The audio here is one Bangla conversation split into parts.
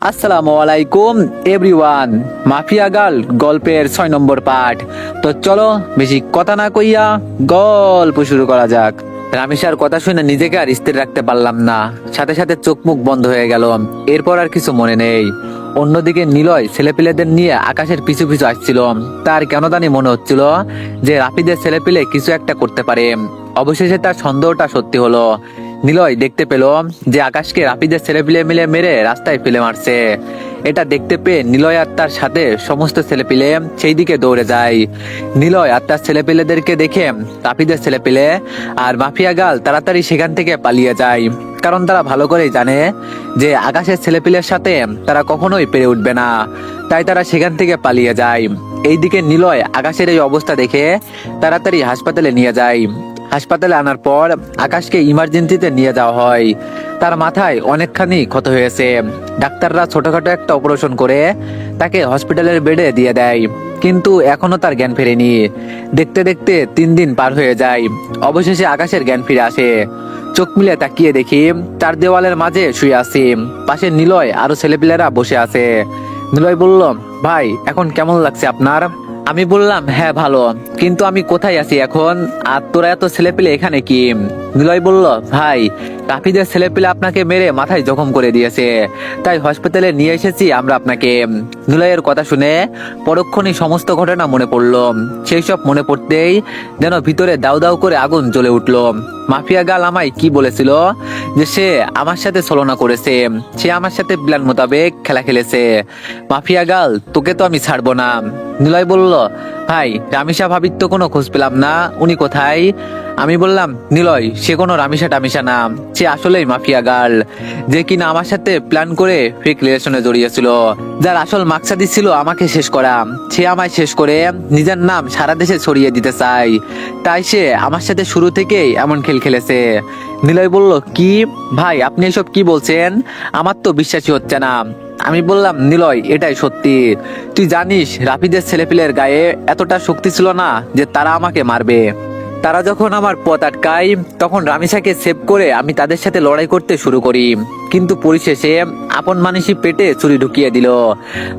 আসসালামু আলাইকুম এভরিওয়ান। মাফিয়া গার্ল গল্পের 6 নম্বর পার্ট। তো চলো বেশি কথা না কইয়া গল্প শুরু করা যাক। রামেশার কথা শুনে নিজেকে আর স্থির রাখতে পারলাম না, সাথে সাথে চোখ মুখ বন্ধ হয়ে গেল। এরপর আর কিছু মনে নেই। অন্যদিকে নিলয় ছেলেপিলেদের নিয়ে আকাশের পিছু পিছু আসছিল। তার কেন জানি মনে হচ্ছিল যে রাফিদের ছেলেপিলে কিছু একটা করতে পারে। অবশেষে তার সন্দেহটা সত্যি হলো। নিলয় দেখতে পেল যে আকাশকে রাফিদের ছেলেপিলে মিলে মেরে রাস্তায় ফেলে মারছে। এটা দেখতে পেয়ে নিলয় আর তার সাথে সমস্ত ছেলেপিলে সেই দিকে দৌড়ে যায়। নিলয় আর তার ছেলেপিলেদেরকে দেখে রাফিদের ছেলেপিলে আর মাফিয়া গাল তাড়াতাড়ি সেখান থেকে পালিয়ে যায়, কারণ তারা ভালো করেই জানে যে আকাশের ছেলেপিলের সাথে তারা কখনোই পেরে উঠবে না। তাই তারা সেখান থেকে পালিয়ে যায়। এইদিকে নিলয় আকাশের এই অবস্থা দেখে তাড়াতাড়ি হাসপাতালে নিয়ে যায়। হাসপাতালে আনার পর আকাশকে ইমার্জেন্সিতে নিয়ে যাওয়া হয়। তার মাথায় অনেকখানি ক্ষত হয়েছে। ডাক্তাররা ছোটখাটো একটা অপারেশন করে তাকে হসপিটালের বেডে দিয়ে দেয়, কিন্তু এখনো তার জ্ঞান ফেরেনি। দেখতে দেখতে 3 দিন পার হয়ে যায়। অবশেষে আকাশের জ্ঞান ফিরে আসে। চোখ মিলে তাকিয়ে দেখি তার দেওয়ালের মাঝে শুয়ে আছি। পাশে নিলয় আরো ছেলেপিলেরা বসে আছে। নিলয় বলল, ভাই এখন কেমন লাগছে আপনার? আমি বললাম, হ্যাঁ ভালো, কিন্তু আমি কোথায় আছি এখন, আর তোরা এত ছেলেপিলে এখানে কি? নিলয় বলল, ভাই রাফিদের ছেলেপিলে আপনাকে মেরে মাথায় জখম করে দিয়েছে, তাই হসপিটালে নিয়ে এসেছি আমরা আপনাকে। নিলয়ের কথা শুনে পরক্ষণই সমস্ত ঘটনা মনে পড়লো। সেই সব মনে পড়তেই যেন ভিতরে দাউ দাউ করে আগুন জ্বলে উঠলো। মাফিয়া গাল আমায় কি বলেছিল যে সে আমার সাথে ছলনা করেছে, সে আমার সাথে প্ল্যান মোতাবেক খেলা খেলেছে। মাফিয়া গাল, তোকে তো আমি ছাড়বো না। নিলয় বলল, ভাই রামিসা ভাবির তো কোনো খোঁজ পেলাম না, উনি কোথায়? আমি বললাম, নিলয় সে কোনো রামিসা টামিসা না, সে আসলেই মাফিয়া গার্ল, যে কিনা আমার সাথে প্ল্যান করে ফেক রিলেশনে জড়িয়েছিল, যার আসল মাকসাদি ছিল আমাকে শেষ করা। সে আমায় শেষ করে নিজের নাম সারা দেশে ছড়িয়ে দিতে চায়, তাই সে আমার সাথে শুরু থেকেই এমন খেল খেলেছে। নিলয় বলল, কি ভাই আপনি এসব কি বলছেন? আমার তো বিশ্বাসই হচ্ছে না। আমি বললাম, নিলয় এটাই সত্যি। তুই জানিস রাফিদের ছেলেপিলের গায়ে এতটা শক্তি ছিল না যে তারা আমাকে মারবে। তারা যখন আমার পথ আটকায় তখন রামিসাকে সেভ করে আমি তাদের সাথে লড়াই করতে শুরু করি, কিন্তু পরিশেষে আপন মানুষই পেটে ছুরি ঢুকিয়ে দিল।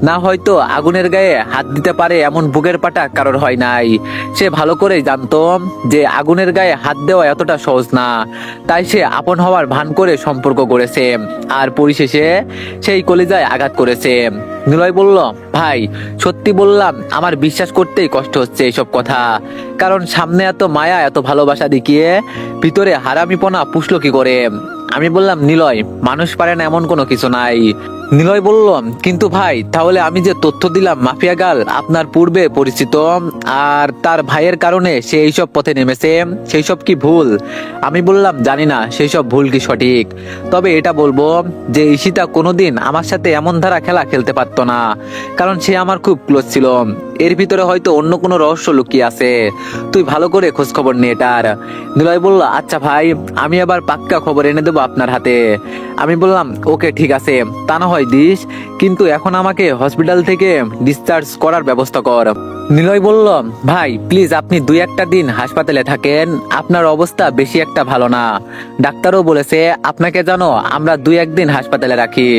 না হয়তো আগুনের গায়ে হাত দিতে পারে এমন বুকের পাটা কারোর হয় নাই। সে ভালো করেই জানতো যে আগুনের গায়ে হাত দেওয়া এতটা সহজ না, তাই সে আপন হওয়ার ভান করে সম্পর্ক করেছে, আর পরিশেষে সেই কলিজায় আঘাত করেছে। নিলয় বলল, ভাই সত্যি বললাম আমার বিশ্বাস করতেই কষ্ট হচ্ছে এইসব কথা, কারণ সামনে এত মায়া এত ভালোবাসা দেখিয়ে ভিতরে হারামিপনা পুষলো কি করে? আমি বললাম, নিলয় মানুষ পারে না এমন কোনো কিছু নাই। নিলয় বলল, কিন্তু ভাই তাহলে আমি যে তথ্য দিলাম মাফিয়া গাল আপনার পূর্বে পরিচিত, আর তার ভাইয়ের কারণে সে এইসব পথে নেমেছে, সেই সব কি ভুল? আমি বললাম, জানি না সেই সব ভুল কি সঠিক, তবে এটা বলবো যে ঈশিতা কোনোদিন আমার সাথে এমন ধারা খেলা খেলতে পারতো না, কারণ সে আমার খুব ক্লোজ ছিল। এর ভিতরে হয়তো অন্য কোনো রহস্য লুকিয়ে আছে, তুই ভালো করে খোঁজ খবর নিয়ে এটার। নিলয় বলল, আচ্ছা ভাই আমি আবার পাক্কা খবর এনে দেবো আপনার হাতে। আমি বললাম, ওকে ঠিক আছে, তা না হয় দিস, কিন্তু এখন আমাকে হসপিটাল থেকে ডিসচার্জ করার ব্যবস্থা কর। নিলয় বলল, ভাই প্লিজ আপনি 2-1 দিন হাসপাতালে থাকেন, আপনার অবস্থা বেশি একটা ভালো না। ডাক্তারও বলেছে আপনাকে যেন আমরা 2-1 দিন হাসপাতালে রাখি।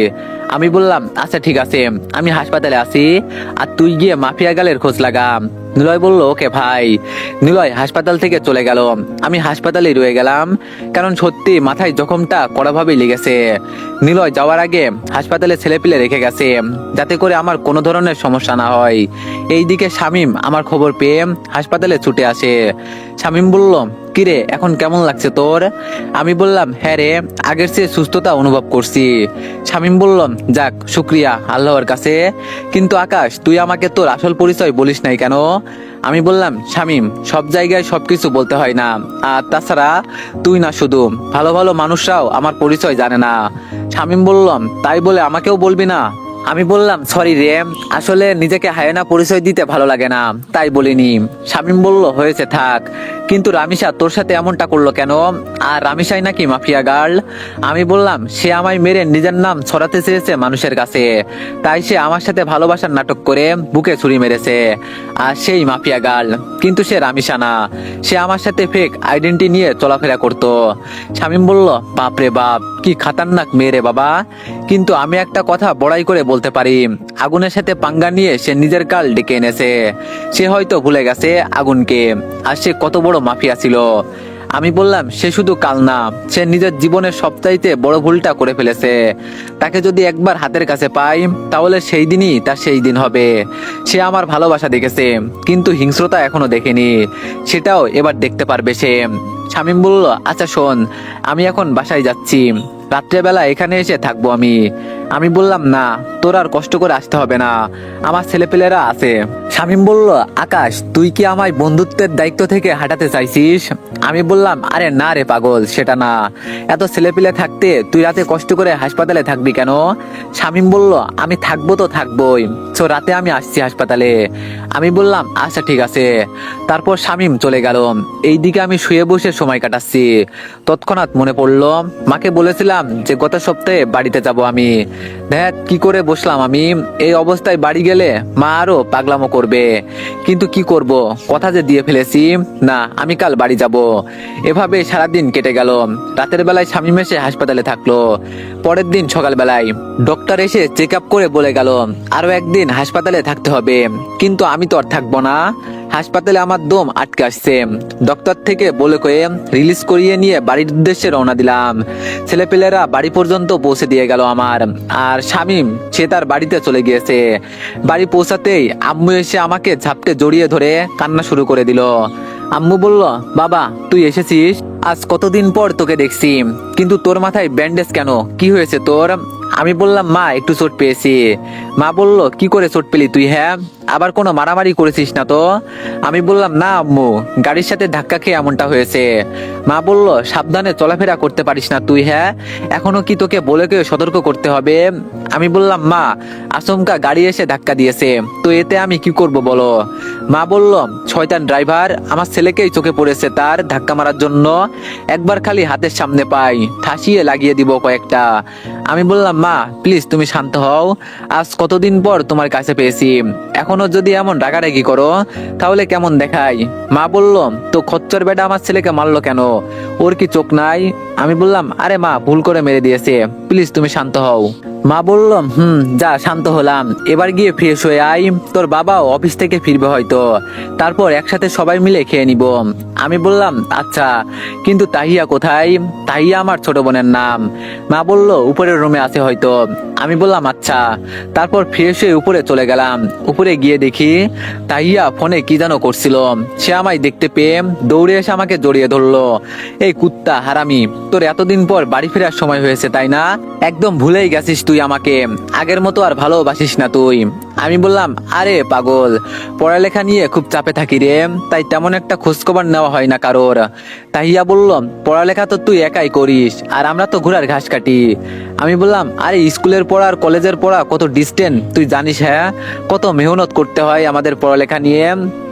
আমি বললাম, আচ্ছা ঠিক আছে, আমি হাসপাতালে আছি, আর তুই গিয়ে মাফিয়া গালের খোঁজ লাগা। নিলয় বলল, ওকে ভাই। নিলয় হাসপাতাল থেকে চলে গেল। আমি হাসপাতালে রয়ে গেলাম, কারণ সত্যি মাথায় জখমটা কড়াভাবেই লেগেছে। নিলয় যাওয়ার আগে হাসপাতালে ছেলেপিলে রেখে গেছে, যাতে করে আমার কোনো ধরনের সমস্যা না হয়। এইদিকে শামীম আমার খবর পেয়ে হাসপাতালে ছুটে আসে। শামীম বলল, কিরে এখন কেমন লাগছে তোর? আমি বললাম, হ্যাঁ রে, আগের চেয়ে সুস্থতা অনুভব করছি। শামীম বলল, যাক শুক্রিয়া আল্লাহর কাছে, কিন্তু আকাশ তুই আমাকে তোর আসল পরিচয় বলিস নাই কেন? আমি বললাম, শামীম সব জায়গায় সবকিছু বলতে হয় না, আর তাছাড়া তুই না শুধু, ভালো ভালো মানুষরাও আমার পরিচয় জানে না। শামীম বলল, তাই বলে আমাকেও বলবি না? আমি বললাম সরি রে, আসলে নিজেকে হায়না পরিচয় দিতে ভালো লাগে না, তাই বলিনি। শামীম বলল হয়েছে থাক, কিন্তু রামিসা তোর সাথে এমনটা করলো কেন? আর রামিসাই নাকি মাফিয়া গার্ল? আমি বললাম সে আমায় মেরে নিজের নাম ছড়াতে চেয়েছে মানুষের কাছে, তাই সে আমার সাথে ভালোবাসার নাটক করে বুকে ছুরি মেরেছে। আর সেই মাফিয়া গার্ল, কিন্তু সে রামিসা না, সে আমার সাথে ফেক আইডেন্টি নিয়ে চলাফেরা করতো। শামীম বলল বাপ রে বাপ, কি খাতারনাক মেয়ে রে বাবা। কিন্তু আমি একটা কথা বড়াই করে বলতে পারি, আগুনের সাথে পাঙ্গা নিয়ে সে নিজের কাল ডেকে এনেছে। সে হয়তো ভুলে গেছে আগুনকে, আর সে কত বড় মাফিয়া ছিল। আমি বললাম সে শুধু কাল না, সে নিজের জীবনের সবচাইতে বড় ভুলটা করে ফেলেছে। তাকে যদি একবার হাতের কাছে পাই, তাহলে সেই দিনই তার সেই দিন হবে। সে আমার ভালোবাসা দেখেছে, কিন্তু হিংস্রতা এখনো দেখেনি, সেটাও এবার দেখতে পারবে সে। শামীম বলল আচ্ছা শোন, আমি এখন বাসায় যাচ্ছি, রাত্রেবেলা এখানে এসে থাকবো আমি। আমি বললাম না, তোর আর কষ্ট করে আসতে হবে না, আমার ছেলেপেলেরা আছে। শামীম বলল আকাশ, তুই কি আমায় বন্ধুত্বের দায়িত্ব থেকে হাঁটাতে চাইছিস? আমি বললাম আরে না রে পাগল, সেটা না। এত ছেলেপিলে থাকতে তুই রাতে কষ্ট করে হাসপাতালে থাকবি কেন? শামীম বলল আমি থাকবো তো থাকবোই, তো রাতে আমি আসছি হাসপাতালে। আমি বললাম আচ্ছা ঠিক আছে। তারপর শামীম চলে গেল। এইদিকে আমি শুয়ে বসে সময় কাটাচ্ছি। তৎক্ষণাৎ মনে পড়লো মাকে বলেছিলাম যে গত সপ্তাহে বাড়িতে যাব আমি। ধ্যাত কি করে বসলাম আমি, এই অবস্থায় বাড়ি গেলে মা আরো পাগলামো করবে। কিন্তু কি করব, কথা যে দিয়ে ফেলেছি, না আমি কাল বাড়ি যাব। এভাবে সারাদিন কেটে গেল। রাতের বেলায় শামীম এসে হাসপাতালে থাকলো। পরের দিন সকালবেলায় ডক্টর এসে চেক আপ করে বলে গেল আরো একদিন হাসপাতালে থাকতে হবে। কিন্তু আমি তো আর থাকবো না, হাসপাতালে আমার দম আটকে আসছে। ডক্টর থেকে বলে কয়ে রিলিজ করিয়ে নিয়ে বাড়ির উদ্দেশ্যে রওনা দিলাম। ছেলেপেলেরা বাড়ি পর্যন্ত পৌঁছে দিয়ে গেল আমার। আর শামীম সে তার বাড়িতে চলে গিয়েছে। বাড়ি পৌঁছাতেই আম্মু এসে আমাকে ঝাপটে জড়িয়ে ধরে কান্না শুরু করে দিল। আম্মু বলল বাবা তুই এসেছিস, আজ কতদিন পর তোকে দেখছি, কিন্তু তোর মাথায় ব্যান্ডেজ কেন, কি হয়েছে তোর? আমি বললাম মা একটু চোট পেয়েছি। মা বলল কি করে চোট পেলি তুই, হ্যাঁ আবার কোনো মারামারি করেছিস না তো? আমি বললাম না আম্মু, গাড়ির সাথে ধাক্কা খেয়ে এমনটা হয়েছে। মা বলল সাবধানে চলাফেরা করতে পারিস না তুই, হ্যাঁ এখনো কি তোকে বলে কেউ সতর্ক করতে হবে? আমি বললাম মা আচমকা গাড়ি এসে ধাক্কা দিয়েছে, তো এতে আমি কি করব বলো? মা বলল শয়তান ড্রাইভার, আমার ছেলেকেই চোখে পড়েছে তার ধাক্কা মারার জন্য, একবার খালি হাতের সামনে পাই ঠাসিয়ে লাগিয়ে দিব কয়েকটা। আমি বললাম মা প্লিজ তুমি শান্ত হও, আজ কতদিন পর তোমার কাছে পেয়েছি, এখনো যদি এমন রাগারাগি করো তাহলে কেমন দেখাই? মা বলল তো খচ্চর বেটা আমার ছেলেকে মারলো কেন, ওর কি চোখ নাই? আমি বললাম আরে মা ভুল করে মেরে দিয়েছে, প্লিজ তুমি শান্ত হও। মা বলল যা শান্ত হলাম, এবার গিয়ে ফ্রেশ হয়ে আয়, তোর বাবাও অফিস থেকে ফিরবে হয়তো, তারপর একসাথে সবাই মিলে খেয়ে নিব। আমি বললাম আচ্ছা, কিন্তু তাহিয়া কোথায়? তাহিয়া আমার ছোট বোনের নাম। মা বলল উপরের রুমে আছে হয়তো। আমি বললাম আচ্ছা। তারপর ফ্রেশ হয়ে উপরে চলে গেলাম। উপরে গিয়ে দেখি তাহিয়া ফোনে কি যেন করছিল। সে আমায় দেখতে পেয়ে দৌড়ে এসে আমাকে জড়িয়ে ধরলো। এই কুত্তা হারামি, তোর এতদিন পর বাড়ি ফেরার সময় হয়েছে তাই না? একদম ভুলেই গেছিস তুই আমাকে, আগের মতো আর ভালোবাসিস না তুই। আমি বললাম আরে পাগল, পড়ালেখা নিয়ে খুব চাপে থাকি রে, তাই তেমন একটা খোঁজখবর নেওয়া হয় না কারোর। তাহিয়া বলল পড়ালেখা তো তুই একাই করিস, আর আমরা তো ঘোড়ার ঘাস কাটি। আমি বললাম আরে স্কুলের পড়া আর কলেজের পড়া কত ডিস্টেন্স তুই জানিস, হ্যাঁ কত মেহনত করতে হয় আমাদের পড়ালেখা নিয়ে।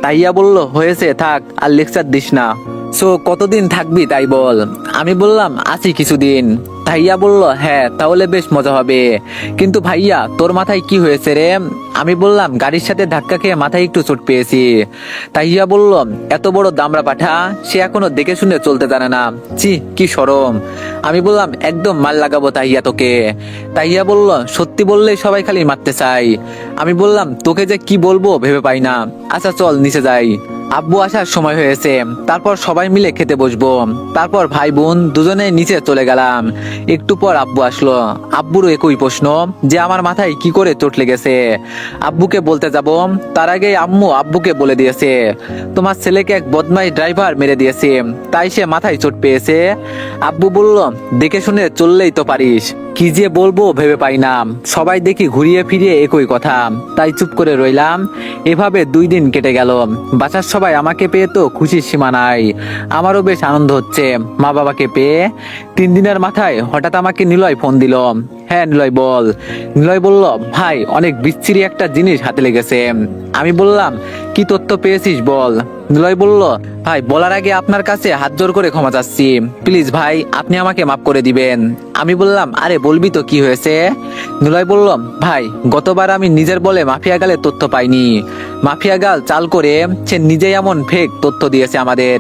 তাহিয়া বলল হয়েছে থাক, আর লেকচার দিস না। সো কতদিন থাকবি তাই বল? আমি বললাম আছি কিছুদিন। ভাইয়া বলল হ্যাঁ তাহলে বেশ মজা হবে, কিন্তু ভাইয়া তোর মাথায় কি হয়েছে রে? আমি বললাম গাড়ির সাথে ধাক্কা খেয়ে মাথায় একটু চোট পেয়েছি। তাহিয়া বলল এত বড় দামড়া পাঠা, সে এখনো দেখে শুনে চলতে জানে না, ছি কি শরম। আমি বললাম একদম মাল লাগাবো তাহিয়া তোকে। তাহিয়া বলল সত্যি বললেই সবাই খালি মারতে চাই। আমি বললাম তোকে যে কি বলবো ভেবে পাই না, আচ্ছা চল নিচে যাই, আব্বু আসার সময় হয়েছে, তারপর সবাই মিলে খেতে বসবো। তারপর ভাই বোন দুজনে নিচে চলে গেলাম। একটু পর আব্বু আসলো। আব্বুরও একই প্রশ্ন যে আমার মাথায় কি করে চোট লেগেছে। আব্বুকে বলতে যাব, তার আগে আম্মু আব্বুকে বলে দিয়েছে তোমার ছেলেকে এক বদমাইশ ড্রাইভার মেরে দিয়েছে, তাই সে মাথায় চোট পেয়েছে। আব্বু বলল দেখে শুনে চললেই তো পারিস, কি যে বলবো ভেবে পাই না, সবাই দেখি ঘুরিয়ে ফিরিয়ে একই কথা, তাই চুপ করে রইলাম। এভাবে 2 দিন কেটে গেল। বাসার সবাই আমাকে পেয়ে তো খুশির সীমা নাই, আমারও বেশ আনন্দ হচ্ছে মা বাবাকে পেয়ে। 3 দিনের মাথায় হঠাৎ আমাকে নিলয় ফোন দিল। হ্যাঁ নিলয় বল। নিলয় বলল, ভাই অনেক বিচ্ছিরি একটা জিনিস হাতে লেগেছে। আমি বললাম, কি তথ্য পেয়েছিস বল। নিলয় বলল, ভাই বলার আগে আপনার কাছে হাত জোর করে ক্ষমা চাচ্ছি, প্লিজ ভাই আপনি আমাকে মাফ করে দিবেন। আমি বললাম, আরে বলবি তো কি হয়েছে। নিলয় বলল, ভাই গতবার আমি নিজের বলে মাফিয়া গালের তথ্য পাইনি, মাফিয়া গাল চাল করে সে নিজেই এমন ফেক তথ্য দিয়েছে আমাদের,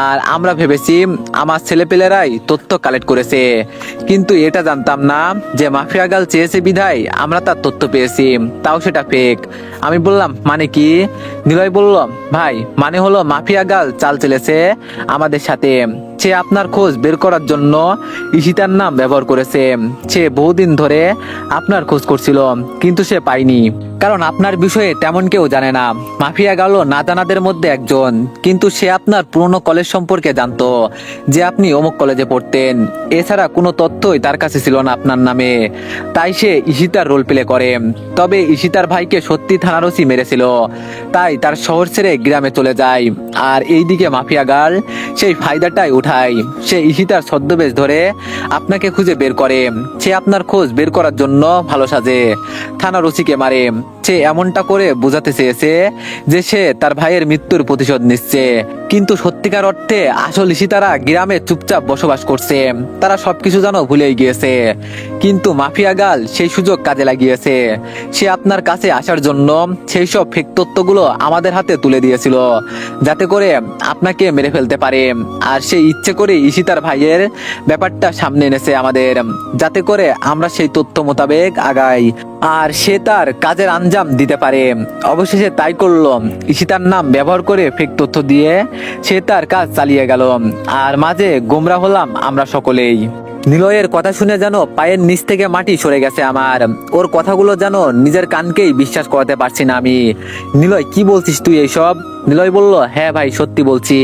আর আমরা ভেবেছি আমার ছেলেপেলেরাই তথ্য কালেক্ট করেছে, কিন্তু এটা জানতাম না যে মাফিয়া গাল চেয়েছে বিধায় আমরা তার তথ্য পেয়েছি, তাও সেটা ফেক। আমি বললাম, মানে কি। নিলয় বলল, ভাই মানে হলো মাফিয়া গাল চাল চলেছে আমাদের সাথে, সে আপনার খোঁজ বের করার জন্য ঈশিতার নাম ব্যবহার করেছে। সে বহুদিন ধরে আপনার খোঁজ করছিল, কিন্তু সে পায়নি, কারণ আপনার বিষয়ে তেমন কেউ জানে না। মাফিয়া গেল না জানাদের মধ্যে একজন, কিন্তু সে আপনার পুরনো কলেজ সম্পর্কে জানতো, যে আপনি অমুক কলেজে পড়তেন। এছাড়া কোনো তথ্যই তার কাছে ছিল না আপনার নামে, তাই সে ঈশিতার রোল প্লে করে। তবে ঈশিতার ভাইকে সত্যি থানার ওসি মেরেছিল, তাই তার শহর ছেড়ে গ্রামে চলে যায়। আর এইদিকে মাফিয়া গার্ল সেই ফায়দাটাই উঠায়, সে ঈশিতার ছদ্মবেশ ধরে আপনাকে খুঁজে বের করে। সে আপনার খোঁজ বের করার জন্য ভালো সাজে, থানার ওসিকে মারে। সে এমনটা করে বোঝাতে চেয়েছে যে সে তার ভাইয়ের মৃত্যুর প্রতিশোধ নিচ্ছে, কিন্তু সত্যিকার অর্থে আসল ঈশিতারা গ্রামে চুপচাপ বসবাস করছে, তারা সবকিছু যেন ভুলেই গিয়েছে। কিন্তু মাফিয়া গাল সেই সুযোগ কাজে লাগিয়েছে, সে আপনার কাছে আসার জন্য সেই সব ফেক তথ্যগুলো আমাদের হাতে তুলে দিয়েছিল, যাতে করে আপনাকে মেরে ফেলতে পারে। আর সে ইচ্ছে করে ঈশিতার ভাইয়ের ব্যাপারটা সামনে এনেছে আমাদের, যাতে করে আমরা সেই তথ্য মোতাবেক আগাই আর সে তার কাজের আঞ্জাম দিতে পারে। অবশেষে তাই করলো, ঈশিতার নাম ব্যবহার করে ফেক তথ্য দিয়ে সে তার কাজ চালিয়ে গেল, আর মাঝে গোমরা হলাম আমরা সকলেই। নিলয়ের কথা শুনে যেন পায়ের নিচ থেকে মাটি সরে গেছে আমার, ওর কথাগুলো যেন নিজের কানকেই বিশ্বাস করাতে পারছি না আমি। নিলয় কি বলছিস তুই এইসব। নিলয় বলল, হ্যাঁ ভাই সত্যি বলছি,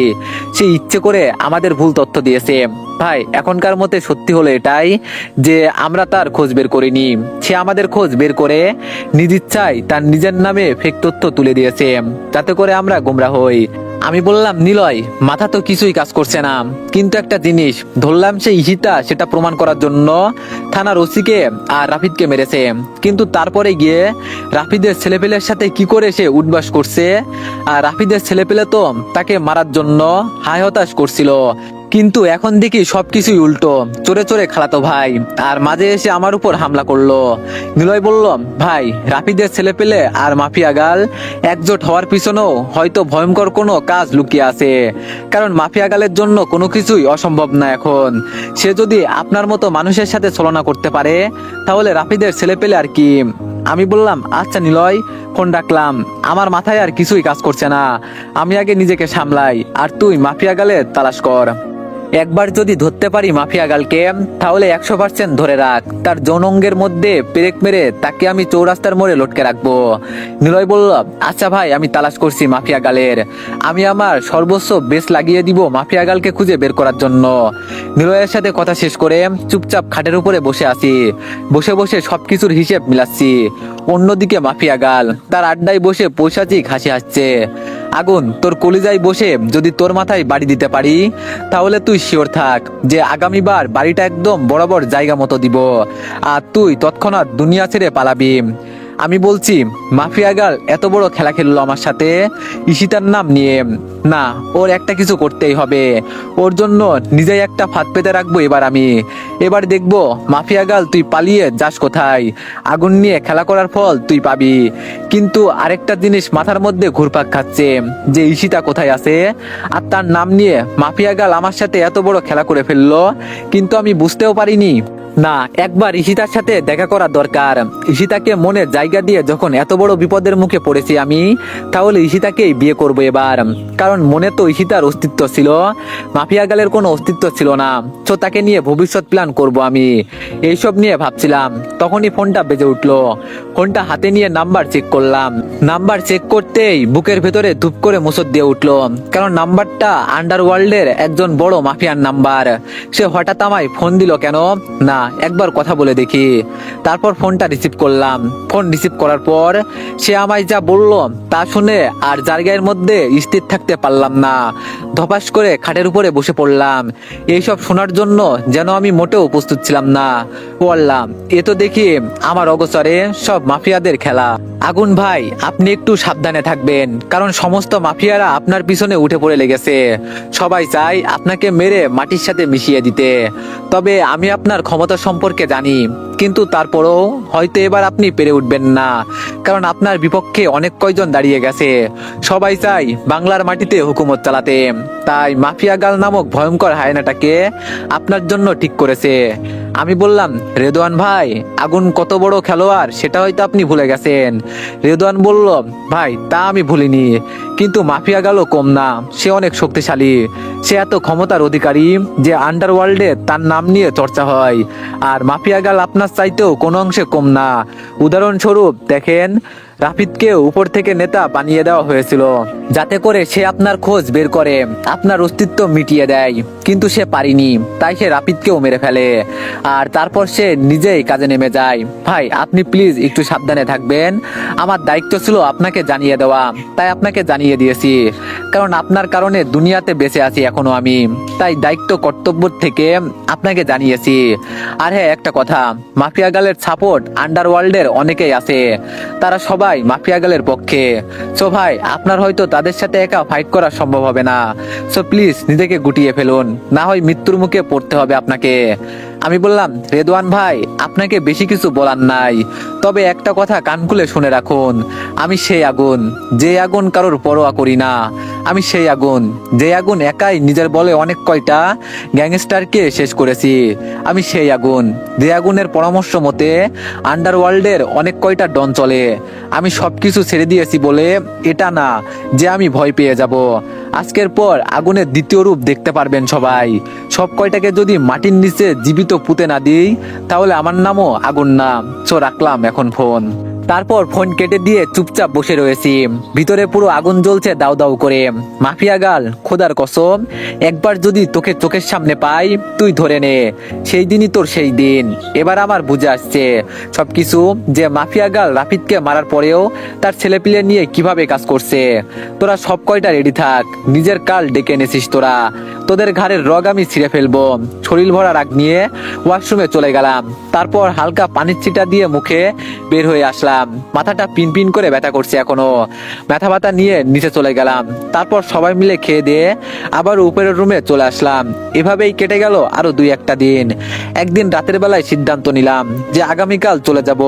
সে ইচ্ছে করে আমাদের ভুল তথ্য দিয়েছে। ভাই এখনকার মতে সত্যি হলো এটাই যে আমরা তার খোঁজ বের করিনি, সে আমাদের খোঁজ বের করে নিজ ইচ্ছায় তার নিজের নামে ফেক তথ্য তুলে দিয়েছে, যাতে করে আমরা গোমরা হই। আমি বললাম, নিলয় মাথা তো কিছুই কাজ করছে না, কিন্তু একটা জিনিস ধরলাম, সে ঈশিতা সেটা প্রমাণ করার জন্য থানার ওসিকে আর রাফিদকে মেরেছে, কিন্তু তারপরে গিয়ে রাফিদের ছেলেপেলের সাথে কি করে সে উঠবাস করছে, আর রাফিদের ছেলেপেলে তো তাকে মারার জন্য হায় হতাশ করছিল। কিন্তু এখন দেখি সবকিছুই উল্টো, চোরে চোরে খালাতো ভাই আর মাঝে এসে আমার উপর হামলা করলো। নিলয় বলল, ভাই রাফিদের ছেলেপেলে আর মাফিয়া গাল একজোট হওয়ার পিছনেও হয়তো ভয়ঙ্কর কোনো কাজ লুকিয়ে আছে, কারণ মাফিয়া গালের জন্য কোনো কিছুই অসম্ভব না এখন। সে যদি আপনার মতো মানুষের সাথে ছলনা করতে পারে, তাহলে রাফিদের ছেলেপেলে আর কি। আমি বললাম, আচ্ছা নিলয়, ফোন রাখলাম, আমার মাথায় আর কিছুই কাজ করছে না, আমি আগে নিজেকে সামলাই, আর তুই মাফিয়া গালের তালাশ কর। একবার যদি ধরতে পারি মাফিয়া গালকে, তাহলে 100% ধরে রাখ, তার যৌনাঙ্গের মধ্যে পেরেক মেরে তাকে আমি চৌরাস্তার মোড়ে লটকে রাখবো। নিলয় বলল, আচ্ছা ভাই আমি তালাশ করছি মাফিয়া গালের, আমি আমার সর্বোচ্চ বেশ লাগিয়ে দিব মাফিয়া গালকে খুঁজে বের করার জন্য। নিলয়ের সাথে কথা শেষ করে চুপচাপ খাটের উপরে বসে আছি, বসে বসে সবকিছুর হিসেব মিলাচ্ছি। অন্যদিকে মাফিয়া গাল তার আড্ডায় বসে পৈশাচিক হাসি হাসছে। আগুন, তোর কলিজায় বসে যদি তোর মাথায় বাড়ি দিতে পারি, তাহলে তুই শিওর থাক যে আগামীবার বাড়িটা একদম বরাবর জায়গা মতো দিব, আর তুই তৎক্ষণাৎ দুনিয়া ছেড়ে পালাবি। আমি বলছি, মাফিয়া গাল এত বড় খেলা খেললো আমার সাথে ঈশিতার নাম নিয়ে, না ওর একটা কিছু করতেই হবে, ওর জন্য নিজেই একটা ফাঁদ পেতে রাখবো এবার আমি। এবার দেখবো মাফিয়া গাল তুই পালিয়ে যাস কোথায়, আগুন নিয়ে খেলা করার ফল তুই পাবি। কিন্তু আরেকটা জিনিস মাথার মধ্যে ঘুরপাক খাচ্ছে, যে ঈশিতা কোথায় আছে, আর তার নাম নিয়ে মাফিয়া গাল আমার সাথে এত বড় খেলা করে ফেললো, কিন্তু আমি বুঝতেও পারিনি। না, একবার ঈশিতার সাথে দেখা করা দরকার। ঈশিতাকে মনে জায়গা দিয়ে যখন এত বড় বিপদের মুখে পড়েছি আমি, তাহলে ঈশিতাকেই বিয়ে করবো এবার, কারণ কারণ মনে তো ঈশিতার অস্তিত্ব ছিল, মাফিয়া গালের কোনো অস্তিত্ব ছিল না। তো তাকে নিয়ে ভবিষ্যৎ প্ল্যান করব আমি, এইসব নিয়ে ভাবছিলাম। তখনই ফোনটা বেজে উঠলো। ফোনটা হাতে নিয়ে নাম্বার চেক করলাম। নাম্বার চেক করতেই বুকের ভেতরে ধুপ করে মুসর দিয়ে উঠলো, কারণ নাম্বারটা আন্ডারওয়ার্ল্ডের একজন বড় মাফিয়ার নাম্বার। সে হঠাৎ আমায় ফোন দিল কেন, না একবার কথা বলে দেখি। তারপর ফোনটা রিসিভ করলাম। ফোন রিসিভ করার পর সে আমায় যা বলল তা শুনে আর জায়গার মধ্যে স্থির থাকতে পারলাম না। ধপাস করে খাটের উপরে বসে পড়লাম। এইসব শোনার জন্য যেন আমি মোটেও প্রস্তুত ছিলাম না। ও আল্লাহ, এ তো দেখি আমার অগোচরে সব মাফিয়াদের খেলা। আগুন ভাই, আপনি একটু সাবধানে থাকবেন, কারণ সমস্ত মাফিয়ারা আপনার পিছনে উঠে পড়ে লেগেছে। সবাই চায় আপনাকে মেরে মাটির সাথে মিশিয়ে দিতে। তবে আমি আপনার ক্ষমতা সম্পর্কে জানি, কিন্তু তারপরেও হয়তো এবার আপনি পেরে উঠবেন না, কারণ আপনার বিপক্ষে অনেক কয়জন দাঁড়িয়ে গেছে। সবাই চায় বাংলার মাটিতে হুকুমত চালাতে, তাই মাফিয়া গাল নামক ভয়ঙ্কর হায়নাটাকে আপনার জন্য ঠিক করেছে। আমি বললাম, রেদওয়ান ভাই, আগুন কত বড় খেলোয়াড় সেটা হয়তো আপনি ভুলে গেছেন। রেদওয়ান বলল, ভাই তা আমি ভুলিনি, কিন্তু মাফিয়া গালও কম না, সে অনেক শক্তিশালী। সে এত ক্ষমতার অধিকারী যে আন্ডারওয়ার্ল্ডে তার নাম নিয়ে চর্চা হয়। আর মাফিয়া গাল আপনার চাইতেও কোনো অংশে কম না। উদাহরণস্বরূপ দেখেন, রাফিদকে উপর থেকে নেতা বানিয়ে দেওয়া হয়েছিল, যাতে করে সে আপনার খোঁজ বের করে আপনার অস্তিত্ব মিটিয়ে দেয়। কিন্তু সে পারিনি, তাই সে রাফিদকেও মেরে ফেলে। আর তারপর সে নিজেই কাজে নেমে যায়। ভাই আপনি প্লিজ একটু সাবধানে থাকবেন। আমার দায়িত্ব ছিল আপনাকে জানিয়ে দেওয়া, তাই আপনাকে জানিয়ে দিয়েছি, কারণ আপনার কারণে দুনিয়াতে বেঁচে আছি এখনো আমি। তাই দায়িত্ব কর্তব্য থেকে আপনাকে জানিয়েছি। আর হ্যাঁ, একটা কথা, মাফিয়া গালের সাপোর্ট আন্ডারওয়ার্ল্ডের অনেকেই আছে, তারা সবাই মাফিয়া গালের পক্ষে। সো ভাই, আপনার হয়তো তাদের সাথে একা ফাইট করা সম্ভব হবে না। সো প্লিজ নিজেকে গুটিয়ে ফেলুন, না হয় মৃত্যুর মুখে পড়তে হবে আপনাকে। আমি বললাম, রেদওয়ান ভাই, আপনাকে বেশি কিছু বলার নাই, তবে একটা কথা কান খুলে শুনে রাখুন। আমি সেই আগুন, যে আগুন কারোর পরোয়া করি না। আমি সেই আগুন, যে আগুন একাই নিজের বলে অনেক কয়টা গ্যাংস্টারকে শেষ করেছি। আমি সেই আগুন, যে আগুনের পরামর্শ মতে আন্ডারওয়ার্ল্ডের অনেক কয়টা ডন চলে। আমি সবকিছু ছেড়ে দিয়েছি বলে এটা না যে আমি ভয় পেয়ে যাব। আজকের পর আগুনের দ্বিতীয় রূপ দেখতে পারবেন সবাই। সব কয়টাকে যদি মাটির নিচে জীবিত পুঁতে না দিই, তাহলে আমার নামও আগুন না। সো রাখলাম এখন ফোন। তারপর ফোন কেটে দিয়ে চুপচাপ বসে রয়েছি। ভিতরে পুরো আগুন জ্বলছে দাউ দাউ করে। মাফিয়া গাল, খোদার কসম, একবার যদি তোকে চোখের সামনে পাই, তুই ধরে নে সেই দিনই তোর সেই দিন। এবার আমার বুঝে আসছে সবকিছু, যে মাফিয়া গাল রাফিদকে মারার পরেও তার ছেলেপিলে নিয়ে কিভাবে কাজ করছে। তোরা সব কয়টা রেডি থাক, নিজের কাল ডেকে এনেছিস তোরা। তোদের ঘাড়ের রগ আমি ছিঁড়ে ফেলবো। শরীর ভরা রাগ নিয়ে ওয়াশরুমে চলে গেলাম। তারপর হালকা পানির ছিটা দিয়ে মুখে বের হয়ে আসলাম। মাথাটা পিন পিন করে ব্যথা করছে এখনো। ব্যথা ব্যথা নিয়ে নিচে চলে গেলাম। তারপর সবাই মিলে খেয়ে দিয়ে আবার উপরের রুমে চলে আসলাম। এভাবেই কেটে গেল আরো 2-1টা দিন। একদিন রাতের বেলায় সিদ্ধান্ত নিলাম যে আগামীকাল চলে যাব।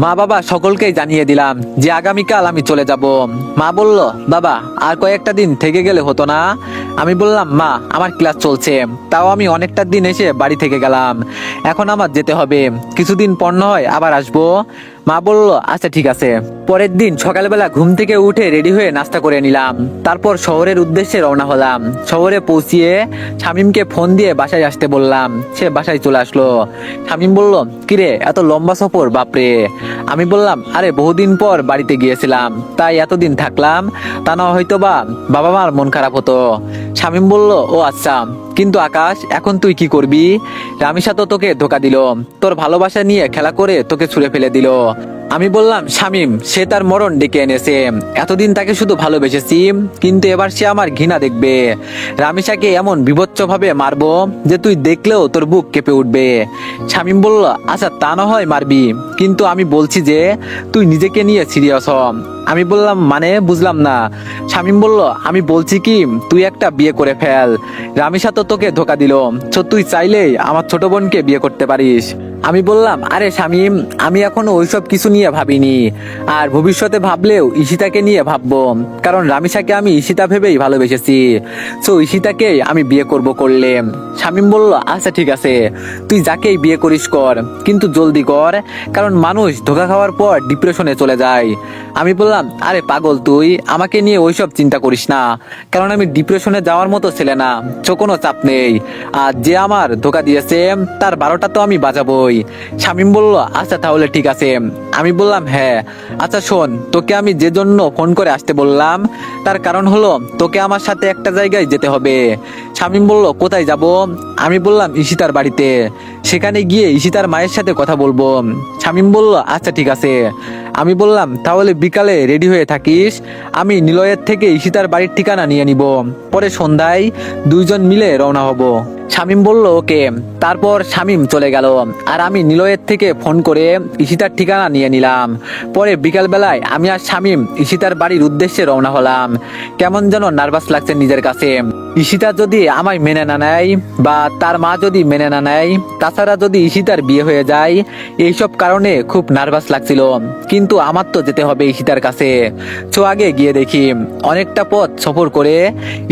মা বাবা সকলকেই জানিয়ে দিলাম যে আগামীকাল আমি চলে যাব। মা বলল, বাবা আর কয়েকটা দিন থেকে গেলে হতো না? আমি বললাম, মা আমার ক্লাস চলছে, তাও আমি অনেকটা দিন এসে বাড়ি থেকে গেলাম, এখন আমার যেতে হবে, কিছুদিন পর না হয় আবার আসবো। মা বলল, আচ্ছা ঠিক আছে। পরের দিন সকালবেলা ঘুম থেকে উঠে রেডি হয়ে নাস্তা করে নিলাম। তারপর শহরের উদ্দেশ্যে রওনা হলাম। শহরে পৌঁছিয়ে শামীমকে ফোন দিয়ে বাসায় আসতে বললাম। সে বাসায় চলে আসলো। শামীম বলল, কিরে এত লম্বা সফর, বাপরে। আমি বললাম, আরে বহুদিন পর বাড়িতে গিয়েছিলাম, তাই এতদিন থাকলাম, তা না হয়তো বা বাবা মার মন খারাপ হতো। শামীম বলল, ও আচ্ছা, কিন্তু আকাশ এখন তুই কি করবি? রামিসা তো তোকে ধোকা দিল, তোর ভালোবাসা নিয়ে খেলা করে তোকে ছুঁড়ে ফেলে দিল। আমি বললাম, শামীম, সে তার মরণ ডেকে এনেছে। এতদিন তাকে শুধু ভালোবেসেছি, কিন্তু এবার সে আমার ঘৃণা দেখবে। রামিসাকে এমন বিভৎস ভাবে মারবো যে তুই দেখলেও তোর বুক কেঁপে উঠবে। শামীম বলল, আচ্ছা তা না হয় মারবি, কিন্তু আমি বলছি যে তুই নিজেকে নিয়ে সিরিয়াস হ। আমি বললাম, মানে বুঝলাম না। শামীম বলল, আমি বলছি কি, তুই একটা বিয়ে করে ফেল। রামিসা তো তোকে ধোকা দিল, তো তুই চাইলেই আমার ছোট বোনকে বিয়ে করতে পারিস। আমি বললাম, আরে শামীম, আমি এখনো ওইসব কিছু নিয়ে ভাবিনি, আর ভবিষ্যতে ভাবলেও ঈশিতাকে নিয়ে ভাববো, কারণ রামিসাকে আমি ঈশিতা ভেবেই ভালোবেসেছি। সো ঈশিতাকে আমি বিয়ে করলে। শামীম বলল, আচ্ছা ঠিক আছে, তুই যাকেই বিয়ে করিস কর, কিন্তু জলদি কর, কারণ মানুষ ধোকা খাওয়ার পর ডিপ্রেশনে চলে যায়। আমি বললাম, আরে পাগল তুই, আমাকে নিয়ে ওইসব চিন্তা করিস না, কারণ আমি ডিপ্রেশনে যাওয়ার মতো ছেলে না, তো কোনো চাপ নেই। আর যে আমার ধোকা দিয়েছে তার 12টা তো আমি বাজাবই। শামীম বলল, আচ্ছা তাহলে ঠিক আছে। আমি বললাম, হ্যাঁ আচ্ছা শোন, তোকে আমি যে জন্য ফোন করে আসতে বললাম তার কারণ হলো তোকে আমার সাথে একটা জায়গায় যেতে হবে। শামীম বলল, কোথায় যাব? আমি বললাম, ঈশিতার বাড়িতে, সেখানে গিয়ে ঈশিতার মায়ের সাথে কথা বলবো। শামীম বলল, আচ্ছা ঠিক আছে। আমি বললাম, তাহলে বিকালে রেডি হয়ে থাকিস, আমি নিলয়ের থেকে ঈশিতার বাড়ির ঠিকানা নিয়ে নিব, পরে সন্ধ্যায় দুইজন মিলে রওনা হব। শামীম বলল, ওকে। তারপর শামীম চলে গেল, আর আমি নিলয়ের থেকে ফোন করে ঈশিতার ঠিকানা নিয়ে নিলাম। পরে বিকাল বেলায় আমি আর শামীম ঈশিতার বাড়ির উদ্দেশ্যে রওনা হলাম। কেমন যেন নার্ভাস লাগছে নিজের কাছে। ঈশিতা যদি আমায় মেনে না নেয়, বা তার মা যদি মেনে না নেয়, তাছাড়া যদি ঈশিতার বিয়ে হয়ে যায়, এইসব কারণে খুব নার্ভাস লাগছিল। কিন্তু আমার তো যেতে হবে ঈশিতার কাছে। তো আগে গিয়ে দেখি। অনেকটা পথ সফর করে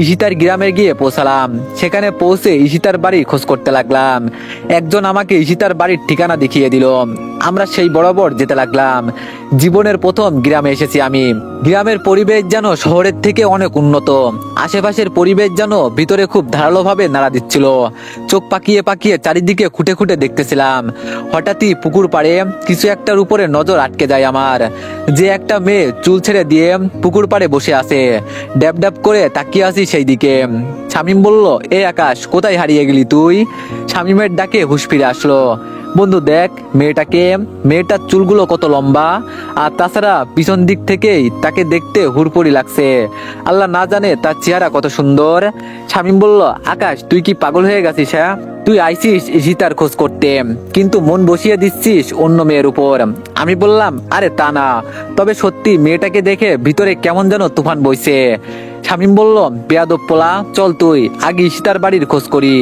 ঈশিতার গ্রামে গিয়ে পৌঁছালাম। সেখানে পৌঁছে ঈশিতার বাড়ির খোঁজ করতে লাগলাম। একজন আমাকে ঈশিতার বাড়ির ঠিকানা দেখিয়ে দিল। আমরা সেই বরাবর যেতে লাগলাম। জীবনের প্রথম গ্রামে এসেছি আমি। গ্রামের পরিবেশ যেন শহরের থেকে অনেক উন্নত। আশেপাশের পরিবেশ যেন ভিতরে খুব ধারালোভাবে নাড়া দিচ্ছিল। চোখ পাকিয়ে পাকিয়ে চারিদিকে খুঁটে খুঁটে দেখতেছিলাম। হঠাৎই পুকুর পাড়ে কিছু একটার উপরে নজর আটকে যায় আমার। যে একটা মেয়ে চুল ছেড়ে দিয়ে পুকুর পাড়ে বসে আছে, ড্যাব ড্যাব করে তাকিয়ে আছি সেই দিকে। শামীম বলল, এ আকাশ, কোথায় হারিয়ে গেলি তুই? শামীমের ডাকে হুঁশ ফিরে আসলো। বন্ধু দেখ মেয়েটাকে, মেয়েটার চুলগুলো কত লম্বা, আর তাছাড়া পিছন দিক থেকেই তাকে দেখতে হুড়পড়ি লাগছে। আল্লাহ না জানে তার চেহারা কত সুন্দর। শামীম বলল, আকাশ তুই কি পাগল হয়ে গেছিস? হ্যাঁ, তুই আইসিস ঈশিতার খোঁজ করতে, কিন্তু মন বসিয়ে দিচ্ছিস অন্য মেয়ের উপর। আমি বললাম, আরে তা না, তবে সত্যি মেয়েটাকে দেখে ভিতরে কেমন যেন তুফান বইছে। শামীম বলল, বেয়াদব পোলা, চল তুই আগে ঈশিতার বাড়ির খোঁজ করি।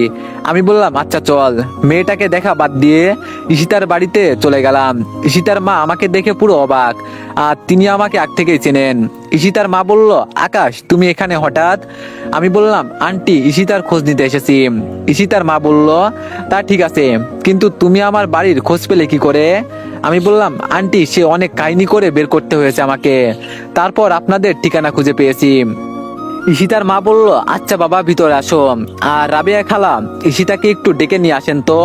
আমি বললাম, আচ্ছা চল। মেয়েটাকে দেখা বাদ দিয়ে ঈশিতার বাড়িতে চলে গেলাম। ঈশিতার মা আমাকে দেখে পুরো অবাক, আর তিনি আমাকে আগ থেকেই চেনেন। ঈশিতার মা বলল, আকাশ তুমি এখানে হঠাৎ? আমি বললাম, আন্টি ঈশিতার খোঁজ নিতে এসেছি। ঈশিতার মা বলল, তা ঠিক আছে, কিন্তু তুমি আমার বাড়ির খোঁজ পেলে কি করে? আমি বললাম, আন্টি সে অনেক কাহিনী করে বের করতে হয়েছে আমাকে, তারপর আপনাদের ঠিকানা খুঁজে পেয়েছি। ঈশিতার মা বলল, আচ্ছা বাবা ভিতরে আসো। আর রাবেয়া খালা, ঈশিতাকে একটু ডেকে নিয়ে আসেন তো,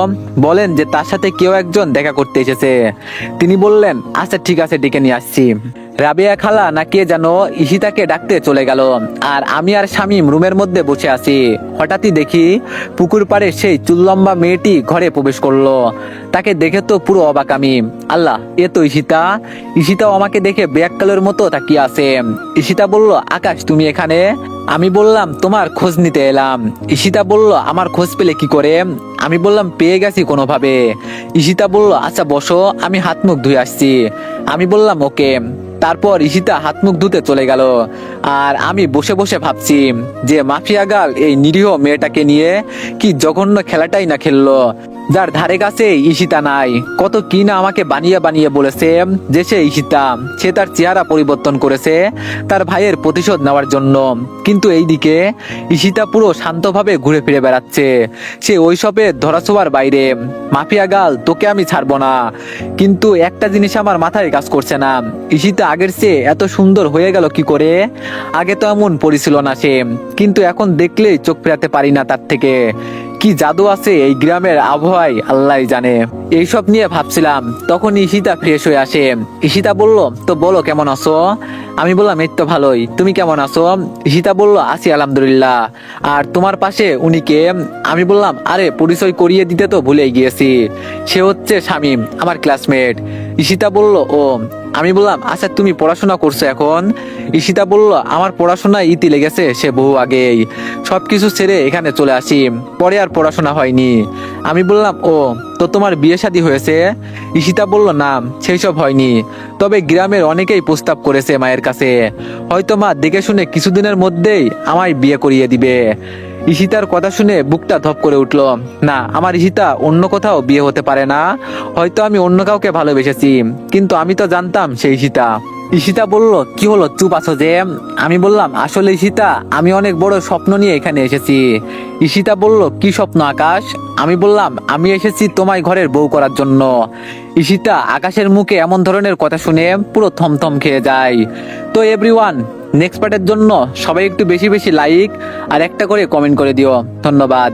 বলেন যে তার সাথে কেউ একজন দেখা করতে এসেছে। তিনি বললেন, আচ্ছা ঠিক আছে, ডেকে নিয়ে আসছি। রাবেয়া খালা না কে যেন ঈশিতাকে ডাকতে চলে গেল, আর আমি আর শামীম রুমের মধ্যে বসে আছি। হঠাৎই দেখি পুকুর পাড়ে সেই চুল লম্বা মেয়েটি ঘরে প্রবেশ করলো। তাকে দেখে তো পুরো অবাক আমি। আল্লাহ, এ তো ঈশিতা। ঈশিতাও আমাকে দেখে বেয়াক্কালের মতো তাকিয়ে আছে। ঈশিতা বলল, আকাশ তুমি এখানে? আমি বললাম, তোমার খোঁজ নিতে এলাম। ঈশিতা বলল, আমার খোঁজ পেলে কি করে? আমি বললাম, পেয়ে গেছি কোনোভাবে। ঈশিতা বলল, আচ্ছা বসো, আমি হাত মুখ ধুয়ে আসছি। আমি বললাম, ওকে। তারপর ঈশিতা হাত মুখ ধুতে চলে গেল, আর আমি বসে বসে ভাবছি যে মাফিয়া গাল এই নিরীহ মেয়েটাকে নিয়ে কি জঘন্য খেলাটাই না খেললো, যার ধারে কাছে ঈশিতা নাই। কত কি না আমাকে বানিয়ে বানিয়ে বলেছে যে সে ঈশিতা, সে তার চেহারা পরিবর্তন করেছে তার ভাইয়ের প্রতিশোধ নেওয়ার জন্য। কিন্তু এইদিকে ঈশিতা পুরো শান্তভাবে ঘুরে ফিরে বেড়াচ্ছে, সে ওইসবের ধরাছোঁয়ার বাইরে। মাফিয়া গাল, তোকে আমি ছাড়বো না। কিন্তু একটা জিনিস আমার মাথায় কাজ করছে না, ঈশিতা আগের চেয়ে এত সুন্দর হয়ে গেল কি করে? আগে তো এমন পরিছিল না সে, কিন্তু এখন দেখলেই চোখ ফেরাতে পারি না তার থেকে। কি জাদু আছে এই গ্রামের আবহাওয়ায় আল্লাহ জানে। এইসব নিয়ে ভাবছিলাম, তখন ঈশিতা ফ্রেশ হয়ে আসে। ঈশিতা বলল, তো বলো কেমন আছো? আমি বললাম, এই তো ভালোই, তুমি কেমন আছো? ঈশিতা বলল, আছি আলহামদুলিল্লাহ। আর তোমার পাশে উনি কে? আমি বললাম, আরে পরিচয় করিয়ে দিতে তো ভুলেই গিয়েছি, সে হচ্ছে শামীম, আমার ক্লাসমেট। ঈশিতা বলল, ও। আমি বললাম, আচ্ছা তুমি পড়াশোনা করছো এখন? ঈশিতা বলল, আমার পড়াশোনা ইতি লেগেছে সে বহু আগেই, সবকিছু ছেড়ে এখানে চলে আসি, পরে আর পড়াশোনা হয়নি। আমি বললাম, ও, তো তোমার বিয়ে শাদী হয়েছে? ঈশিতা বলল, না সেই সব হয়নি, তবে গ্রামের অনেকেই প্রস্তাব করেছে মায়ের কাছে, হয়তো মা দেখে শুনে কিছুদিনের মধ্যেই আমায় বিয়ে করিয়ে দিবে। ঈশিতার কথা শুনে বুকটা ধপ করে উঠলো। না, আমার ঈশিতা অন্য কোথাও বিয়ে হতে পারে না। হয়তো আমি অন্য কাউকে ভালোবেসেছি, কিন্তু আমি তো জানতাম সেই ঈশিতা। ঈশিতা বলল, কি হলো, চুপ আছো যে? আমি বললাম, আসলে ঈশিতা, আমি অনেক বড় স্বপ্ন নিয়ে এখানে এসেছি। ঈশিতা বলল, কি স্বপ্ন আকাশ? আমি বললাম, আমি এসেছি তোমায় ঘরের বউ করার জন্য। ঈশিতা আকাশের মুখে এমন ধরনের কথা শুনে পুরো থমথম খেয়ে যায়। তো এভরিওয়ান, নেক্সট পার্টের জন্য সবাই একটু বেশি বেশি লাইক আর একটা করে কমেন্ট করে দিও। ধন্যবাদ।